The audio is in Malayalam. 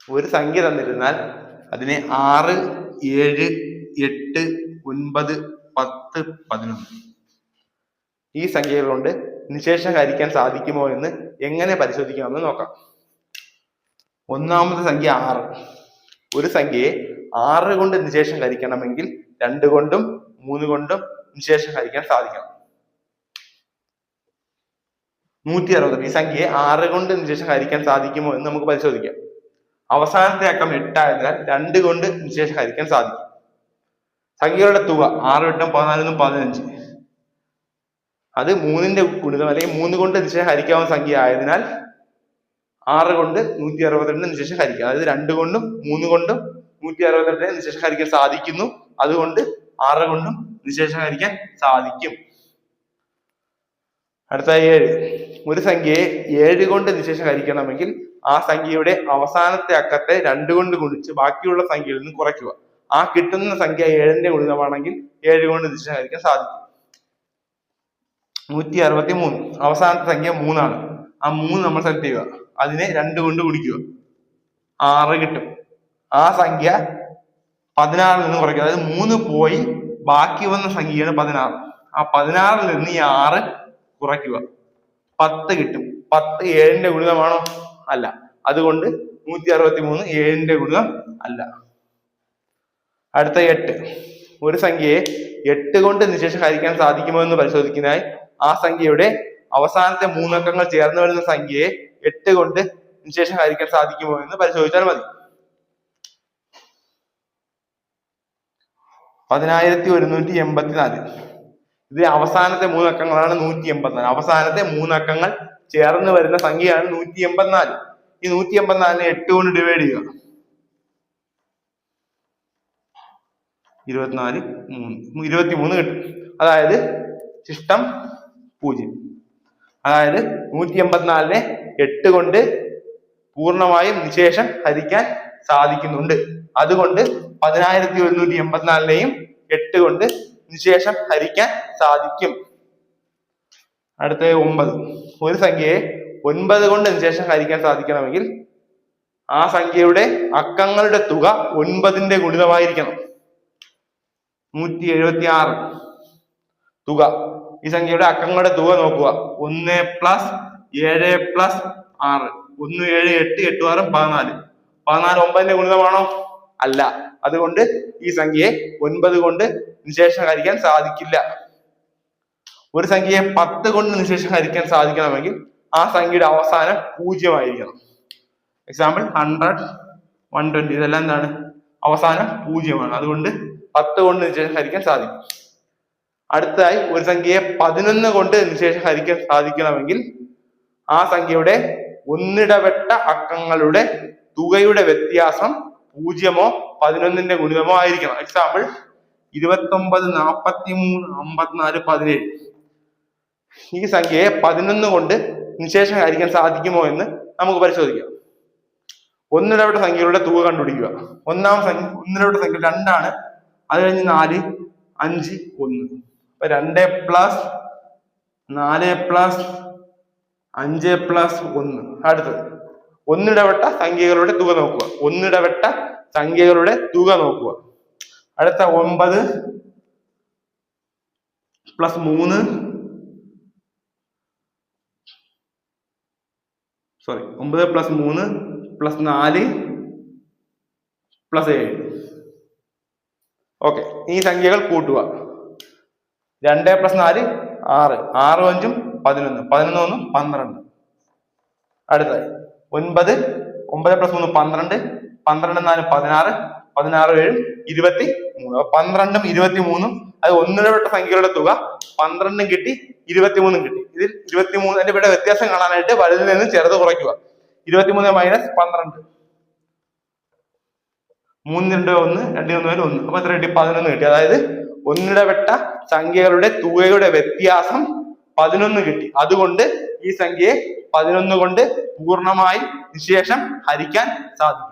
ഒരു സംഖ്യ തന്നിരുന്നാൽ അതിനെ 6, 7, 8, 9, 10, 11 ഈ സംഖ്യകൾ കൊണ്ട് നിശേഷം ഹരിക്കാൻ സാധിക്കുമോ എന്ന് എങ്ങനെ പരിശോധിക്കാമെന്ന് നോക്കാം. ഒന്നാമത്തെ സംഖ്യ 6. ഒരു സംഖ്യയെ 6 കൊണ്ട് നിശേഷം ഹരിക്കണമെങ്കിൽ 2 കൊണ്ടും 3 കൊണ്ടും നിശേഷം ഹരിക്കാൻ സാധിക്കണം. 160. ഈ സംഖ്യയെ 6 കൊണ്ട് നിശേഷം ഹരിക്കാൻ സാധിക്കുമോ എന്ന് നമുക്ക് പരിശോധിക്കാം. അവസാനത്തെ അക്കം 8 ആയതിനാൽ 2 കൊണ്ട് നിശേഷം ഹരിക്കാൻ സാധിക്കും. സംഖ്യകളുടെ തുക 6, 8, 14, 15. അത് 3ന്റെ ഗുണിതം അല്ലെങ്കിൽ 3 കൊണ്ട് നിശേഷം ഹരിക്കാവുന്ന സംഖ്യ ആയതിനാൽ 6 കൊണ്ട് 162 നിശേഷം ഹരിക്കാം. അതായത് 2 കൊണ്ടും 3 കൊണ്ടും 162 നിശേഷം ഹരിക്കാൻ സാധിക്കുന്നു. അതുകൊണ്ട് 6 കൊണ്ടും നിശേഷം ഹരിക്കാൻ സാധിക്കും. അടുത്ത 7. ഒരു സംഖ്യയെ 7 കൊണ്ട് നിശേഷം ഹരിക്കണമെങ്കിൽ ആ സംഖ്യയുടെ അവസാനത്തെ അക്കത്തെ 2 കൊണ്ട് ഗുണിച്ച് ബാക്കിയുള്ള സംഖ്യയിൽ നിന്ന് കുറയ്ക്കുക. ആ കിട്ടുന്ന സംഖ്യ 7ന്റെ ഗുണിതമാണെങ്കിൽ 7 കൊണ്ട് നിശേഷം ഹരിക്കാൻ സാധിക്കും. 163. അവസാനത്തെ സംഖ്യ 3 ആണ്. ആ 3 നമ്മൾ സെലക്ട് ചെയ്യുക. അതിനെ 2 കൊണ്ട് ഗുണിക്കുക, 6 കിട്ടും. ആ സംഖ്യ 16 നിന്ന് കുറയ്ക്കുക. അതായത് 3 പോയി ബാക്കി വന്ന സംഖ്യയാണ് 16. ആ 16 നിന്ന് ഈ 6 കുറയ്ക്കുക, 10 കിട്ടും. 10 7ന്റെ ഗുണിതമാണോ? അല്ല. അതുകൊണ്ട് 163 7ന്റെ ഗുണിതം അല്ല. അടുത്ത 8. ഒരു സംഖ്യയെ 8 കൊണ്ട് നിശേഷം ഹരിക്കാൻ സാധിക്കുമോ എന്ന് പരിശോധിക്കുന്നതിനായി ആ സംഖ്യയുടെ അവസാനത്തെ 3 അക്കങ്ങൾ ചേർന്ന് വരുന്ന സംഖ്യയെ 8 കൊണ്ട് നിശേഷം ഹരിക്കാൻ സാധിക്കുമോ എന്ന് പരിശോധിച്ചാൽ മതി. 10184. ഇതിലെ അവസാനത്തെ 3 അക്കങ്ങളാണ് 184. അവസാനത്തെ 3 അക്കങ്ങൾ ചേർന്ന് വരുന്ന സംഖ്യയാണ് 184. ഈ 184നെ 8 കൊണ്ട് ഡിവൈഡ് ചെയ്യുക. 23 കിട്ടും. അതായത് ശിഷ്ടം 0. അതായത് 184നെ 8 കൊണ്ട് പൂർണ്ണമായും നിശേഷം ഹരിക്കാൻ സാധിക്കുന്നുണ്ട്. അതുകൊണ്ട് 10184നെയും 8 കൊണ്ട് നിശേഷം ഹരിക്കാൻ സാധിക്കും. അടുത്ത 9. ഒരു സംഖ്യയെ 9 കൊണ്ട് നിശേഷം ഹരിക്കാൻ സാധിക്കണമെങ്കിൽ ആ സംഖ്യയുടെ അക്കങ്ങളുടെ തുക 9ന്റെ ഗുണിതമായിരിക്കണം. 176 തുക. ഈ സംഖ്യയുടെ അക്കങ്ങളുടെ തുക നോക്കുക. 1 + 7 + 6. 1, 7, 8, 8, 6, 14. 14 9ന്റെ ഗുണിതമാണോ? അല്ല. അതുകൊണ്ട് ഈ സംഖ്യയെ 9 കൊണ്ട് നിശേഷം ഹരിക്കാൻ സാധിക്കില്ല. ഒരു സംഖ്യയെ 10 കൊണ്ട് നിശേഷം ഹരിക്കാൻ സാധിക്കണമെങ്കിൽ ആ സംഖ്യയുടെ അവസാനം 0 ആയിരിക്കണം. എക്സാമ്പിൾ 100, 120 ഇതെല്ലാം എന്താണ്? അവസാനം 0 ആണ്. അതുകൊണ്ട് 10 കൊണ്ട് നിശേഷം ഹരിക്കാൻ സാധിക്കും. അടുത്തതായി ഒരു സംഖ്യയെ 11 കൊണ്ട് നിശേഷം ഹരിക്കാൻ സാധിക്കണമെങ്കിൽ ആ സംഖ്യയുടെ ഒന്നിടവിട്ട അക്കങ്ങളുടെ തുകയുടെ വ്യത്യാസം 0മോ 11ന്റെ ഗുണിതമോ ആയിരിക്കണം. എക്സാമ്പിൾ 29, 43, 54, 17. ഈ സംഖ്യയെ 11 കൊണ്ട് നിശേഷം ഹരിക്കാൻ സാധിക്കുമോ എന്ന് നമുക്ക് പരിശോധിക്കാം. ഒന്നിടവിട്ട സംഖ്യകളുടെ തുക കണ്ടുപിടിക്കുക. ഒന്നിടവിട്ട സംഖ്യ 2 ആണ്. അത് കഴിഞ്ഞ് 4, 5, 1. അപ്പൊ 2 + 4 + 5 + 1. അടുത്തത് ഒന്നിടവിട്ട സംഖ്യകളുടെ തുക നോക്കുക. ഒന്നിടവിട്ട സംഖ്യകളുടെ തുക നോക്കുക. അടുത്ത 9 + 3 9 + 3 + 4 + 7. ഓക്കെ. ഈ സംഖ്യകൾ കൂട്ടുക. 2 + 4 6. 6, 5, 11. 11, 1, 12. അടുത്തായി 9 + 3 12. 12, 4, 16. 16, 7, 23. 12ഉം 23ഉം അത് ഒന്നിടവിട്ട സംഖ്യകളുടെ തുക 12ഉം കിട്ടി, 23ഉം കിട്ടി. ഇതിൽ 23 ഇവിടെ വ്യത്യാസം കാണാനായിട്ട് വലുതിൽ നിന്ന് ചെറുത് കുറയ്ക്കുക. 23 - 12. 3, 2, 1. 2, 1, 1. അപ്പൊ എത്ര കിട്ടി? 11 കിട്ടി. അതായത് ഒന്നിടവിട്ട സംഖ്യകളുടെ തുകയുടെ വ്യത്യാസം 11 കിട്ടി. അതുകൊണ്ട് ഈ സംഖ്യയെ 11 കൊണ്ട് പൂർണ്ണമായി നിശേഷം ഹരിക്കാൻ സാധിക്കും.